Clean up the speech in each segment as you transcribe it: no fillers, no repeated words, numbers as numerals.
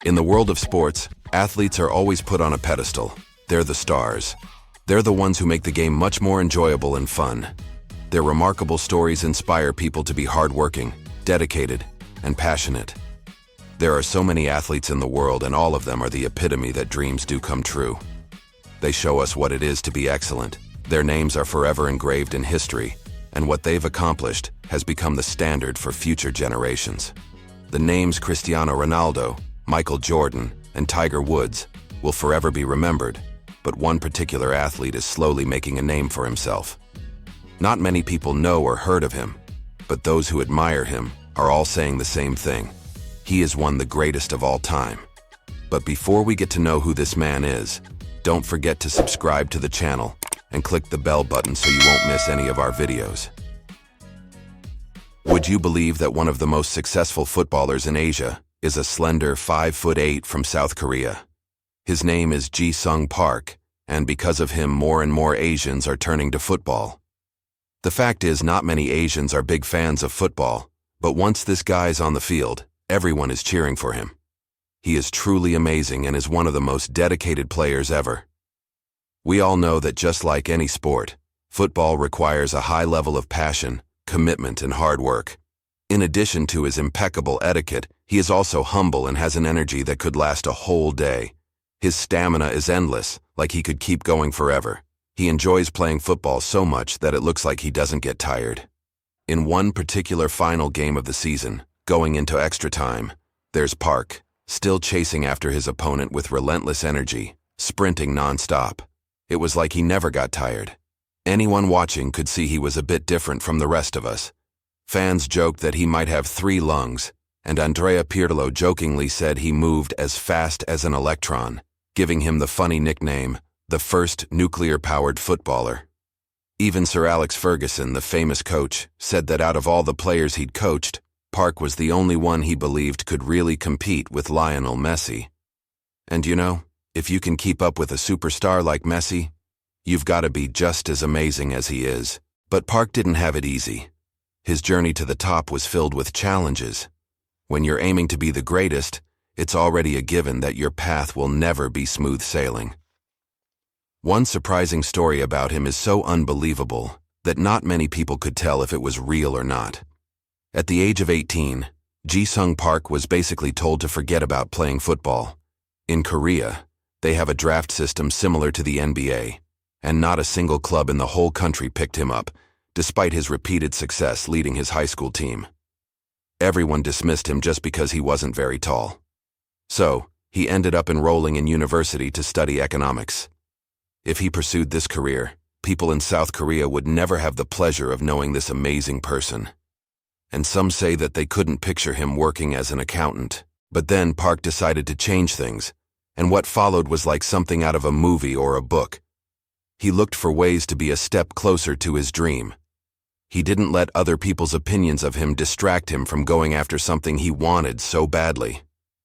In the world of sports, athletes are always put on a pedestal. They're the stars. They're the ones who make the game much more enjoyable and fun. Their remarkable stories inspire people to be hardworking, dedicated, and passionate. There are so many athletes in the world, and all of them are the epitome that dreams do come true. They show us what it is to be excellent. Their names are forever engraved in history, and what they've accomplished has become the standard for future generations. The names Cristiano Ronaldo, Michael Jordan, and Tiger Woods will forever be remembered, but one particular athlete is slowly making a name for himself. Not many people know or heard of him, but those who admire him are all saying the same thing. He is the greatest of all time. But before we get to know who this man is, don't forget to subscribe to the channel and click the bell button so you won't miss any of our videos. Would you believe that one of the most successful footballers in Asia is a slender 5'8" from South Korea? His name is Ji-sung Park, and because of him more and more Asians are turning to football. The fact is, not many Asians are big fans of football, but once this guy's on the field, everyone is cheering for him. He is truly amazing and is one of the most dedicated players ever. We all know that just like any sport, football requires a high level of passion, commitment, and hard work. In addition to his impeccable etiquette, he is also humble and has an energy that could last a whole day. His stamina is endless, like he could keep going forever. He enjoys playing football so much that it looks like he doesn't get tired. In one particular final game of the season, going into extra time, there's Park, still chasing after his opponent with relentless energy, sprinting non-stop. It was like he never got tired. Anyone watching could see he was a bit different from the rest of us. Fans joked that he might have 3 lungs, and Andrea Pirlo jokingly said he moved as fast as an electron, giving him the funny nickname, the first nuclear-powered footballer. Even Sir Alex Ferguson, the famous coach, said that out of all the players he'd coached, Park was the only one he believed could really compete with Lionel Messi. And you know, if you can keep up with a superstar like Messi, you've got to be just as amazing as he is. But Park didn't have it easy. His journey to the top was filled with challenges. When you're aiming to be the greatest, it's already a given that your path will never be smooth sailing. One surprising story about him is so unbelievable that not many people could tell if it was real or not. At the age of 18, Ji-sung Park was basically told to forget about playing football. In Korea, they have a draft system similar to the NBA, and not a single club in the whole country picked him up, despite his repeated success leading his high school team. Everyone dismissed him just because he wasn't very tall. So, he ended up enrolling in university to study economics. If he pursued this career, people in South Korea would never have the pleasure of knowing this amazing person. And some say that they couldn't picture him working as an accountant. But then Park decided to change things, and what followed was like something out of a movie or a book. He looked for ways to be a step closer to his dream. He didn't let other people's opinions of him distract him from going after something he wanted so badly.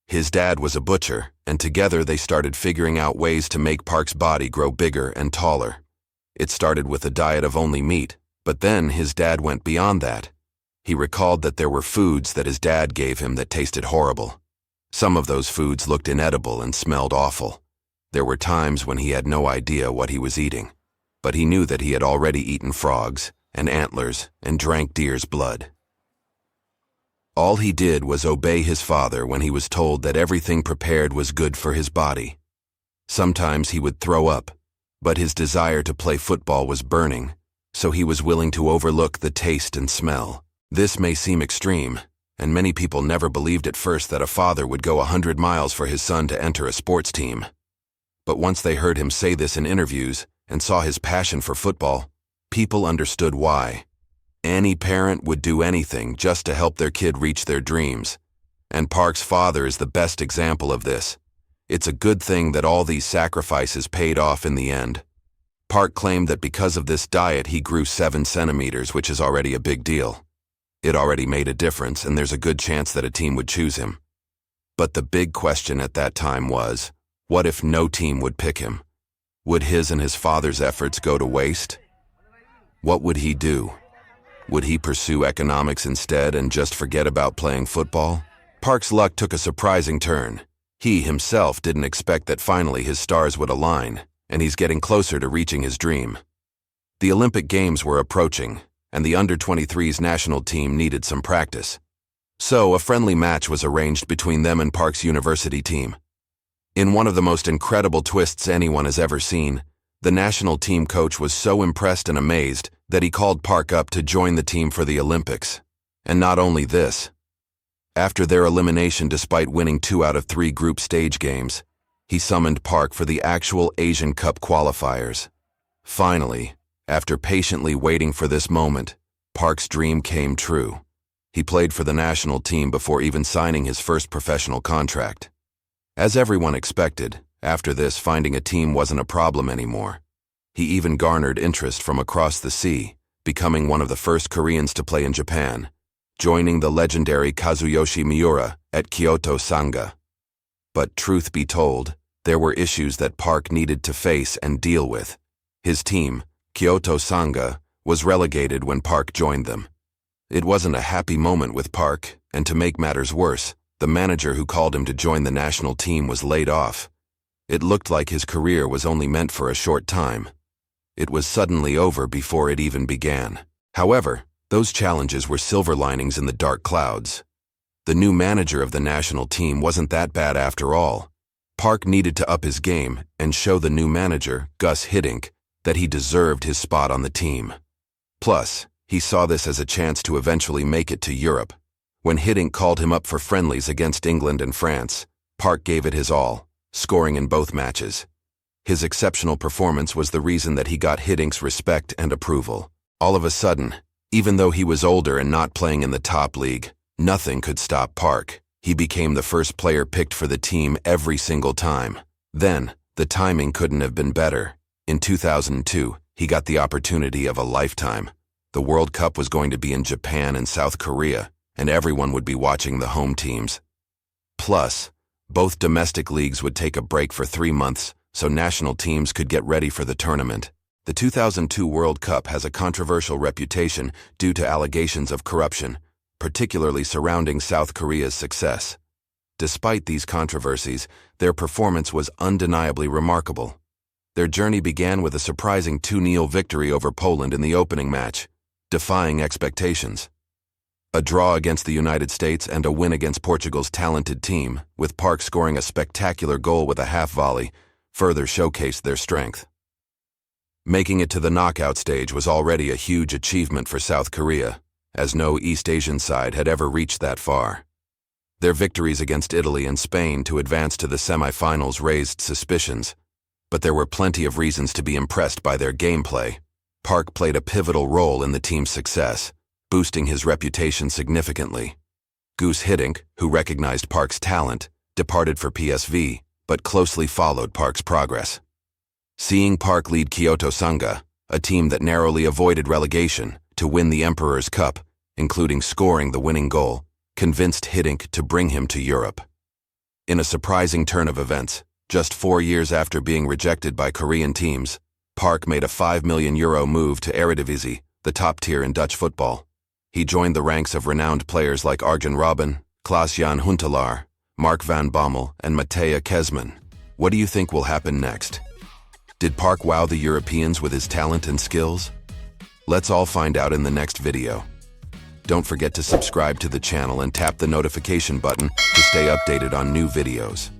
His dad was a butcher, and together they started figuring out ways to make Park's body grow bigger and taller. It started with a diet of only meat, but then his dad went beyond that. He recalled that there were foods that his dad gave him that tasted horrible. Some of those foods looked inedible and smelled awful. There were times when he had no idea what he was eating, but he knew that he had already eaten frogs and antlers and drank deer's blood. All he did was obey his father when he was told that everything prepared was good for his body. Sometimes he would throw up, but his desire to play football was burning, so he was willing to overlook the taste and smell. This may seem extreme, and many people never believed at first that a father would go 100 miles for his son to enter a sports team. But once they heard him say this in interviews and saw his passion for football, people understood why. Any parent would do anything just to help their kid reach their dreams, and Park's father is the best example of this. It's a good thing that all these sacrifices paid off in the end. Park claimed that because of this diet he grew 7 centimeters, which is already a big deal. It already made a difference, and there's a good chance that a team would choose him. But the big question at that time was, what if no team would pick him? Would his and his father's efforts go to waste? What would he do? Would he pursue economics instead and just forget about playing football? Park's luck took a surprising turn. He himself didn't expect that finally his stars would align, and he's getting closer to reaching his dream. The Olympic Games were approaching, and the under-23s national team needed some practice. So a friendly match was arranged between them and Park's university team. In one of the most incredible twists anyone has ever seen, the national team coach was so impressed and amazed that he called Park up to join the team for the Olympics. And not only this. After their elimination despite winning 2 out of 3 group stage games, he summoned Park for the actual Asian Cup qualifiers. Finally, after patiently waiting for this moment, Park's dream came true. He played for the national team before even signing his first professional contract. As everyone expected, after this, finding a team wasn't a problem anymore. He even garnered interest from across the sea, becoming one of the first Koreans to play in Japan, joining the legendary Kazuyoshi Miura at Kyoto Sanga. But truth be told, there were issues that Park needed to face and deal with. His team, Kyoto Sanga, was relegated when Park joined them. It wasn't a happy moment with Park, and to make matters worse, the manager who called him to join the national team was laid off. It looked like his career was only meant for a short time. It was suddenly over before it even began. However, those challenges were silver linings in the dark clouds. The new manager of the national team wasn't that bad after all. Park needed to up his game and show the new manager, Gus Hiddink, that he deserved his spot on the team. Plus, he saw this as a chance to eventually make it to Europe. When Hiddink called him up for friendlies against England and France, Park gave it his all, scoring in both matches. His exceptional performance was the reason that he got Hiddink's respect and approval. All of a sudden, even though he was older and not playing in the top league, nothing could stop Park. He became the first player picked for the team every single time. Then, the timing couldn't have been better. In 2002, he got the opportunity of a lifetime. The World Cup was going to be in Japan and South Korea, and everyone would be watching the home teams. Plus, both domestic leagues would take a break for 3 months, so national teams could get ready for the tournament. The 2002 World Cup has a controversial reputation due to allegations of corruption, particularly surrounding South Korea's success. Despite these controversies, their performance was undeniably remarkable. Their journey began with a surprising 2-0 victory over Poland in the opening match, defying expectations. A draw against the United States and a win against Portugal's talented team, with Park scoring a spectacular goal with a half volley, further showcased their strength. Making it to the knockout stage was already a huge achievement for South Korea, as no East Asian side had ever reached that far. Their victories against Italy and Spain to advance to the semifinals raised suspicions, but there were plenty of reasons to be impressed by their gameplay. Park played a pivotal role in the team's success, boosting his reputation significantly. Gus Hiddink, who recognized Park's talent, departed for PSV, but closely followed Park's progress. Seeing Park lead Kyoto Sanga, a team that narrowly avoided relegation, to win the Emperor's Cup, including scoring the winning goal, convinced Hiddink to bring him to Europe. In a surprising turn of events, just 4 years after being rejected by Korean teams, Park made a €5 million move to Eredivisie, the top tier in Dutch football. He joined the ranks of renowned players like Arjen Robben, Klaas-Jan Huntelaar, Mark van Bommel, and Matthäa Kesman. What do you think will happen next? Did Park wow the Europeans with his talent and skills? Let's all find out in the next video. Don't forget to subscribe to the channel and tap the notification button to stay updated on new videos.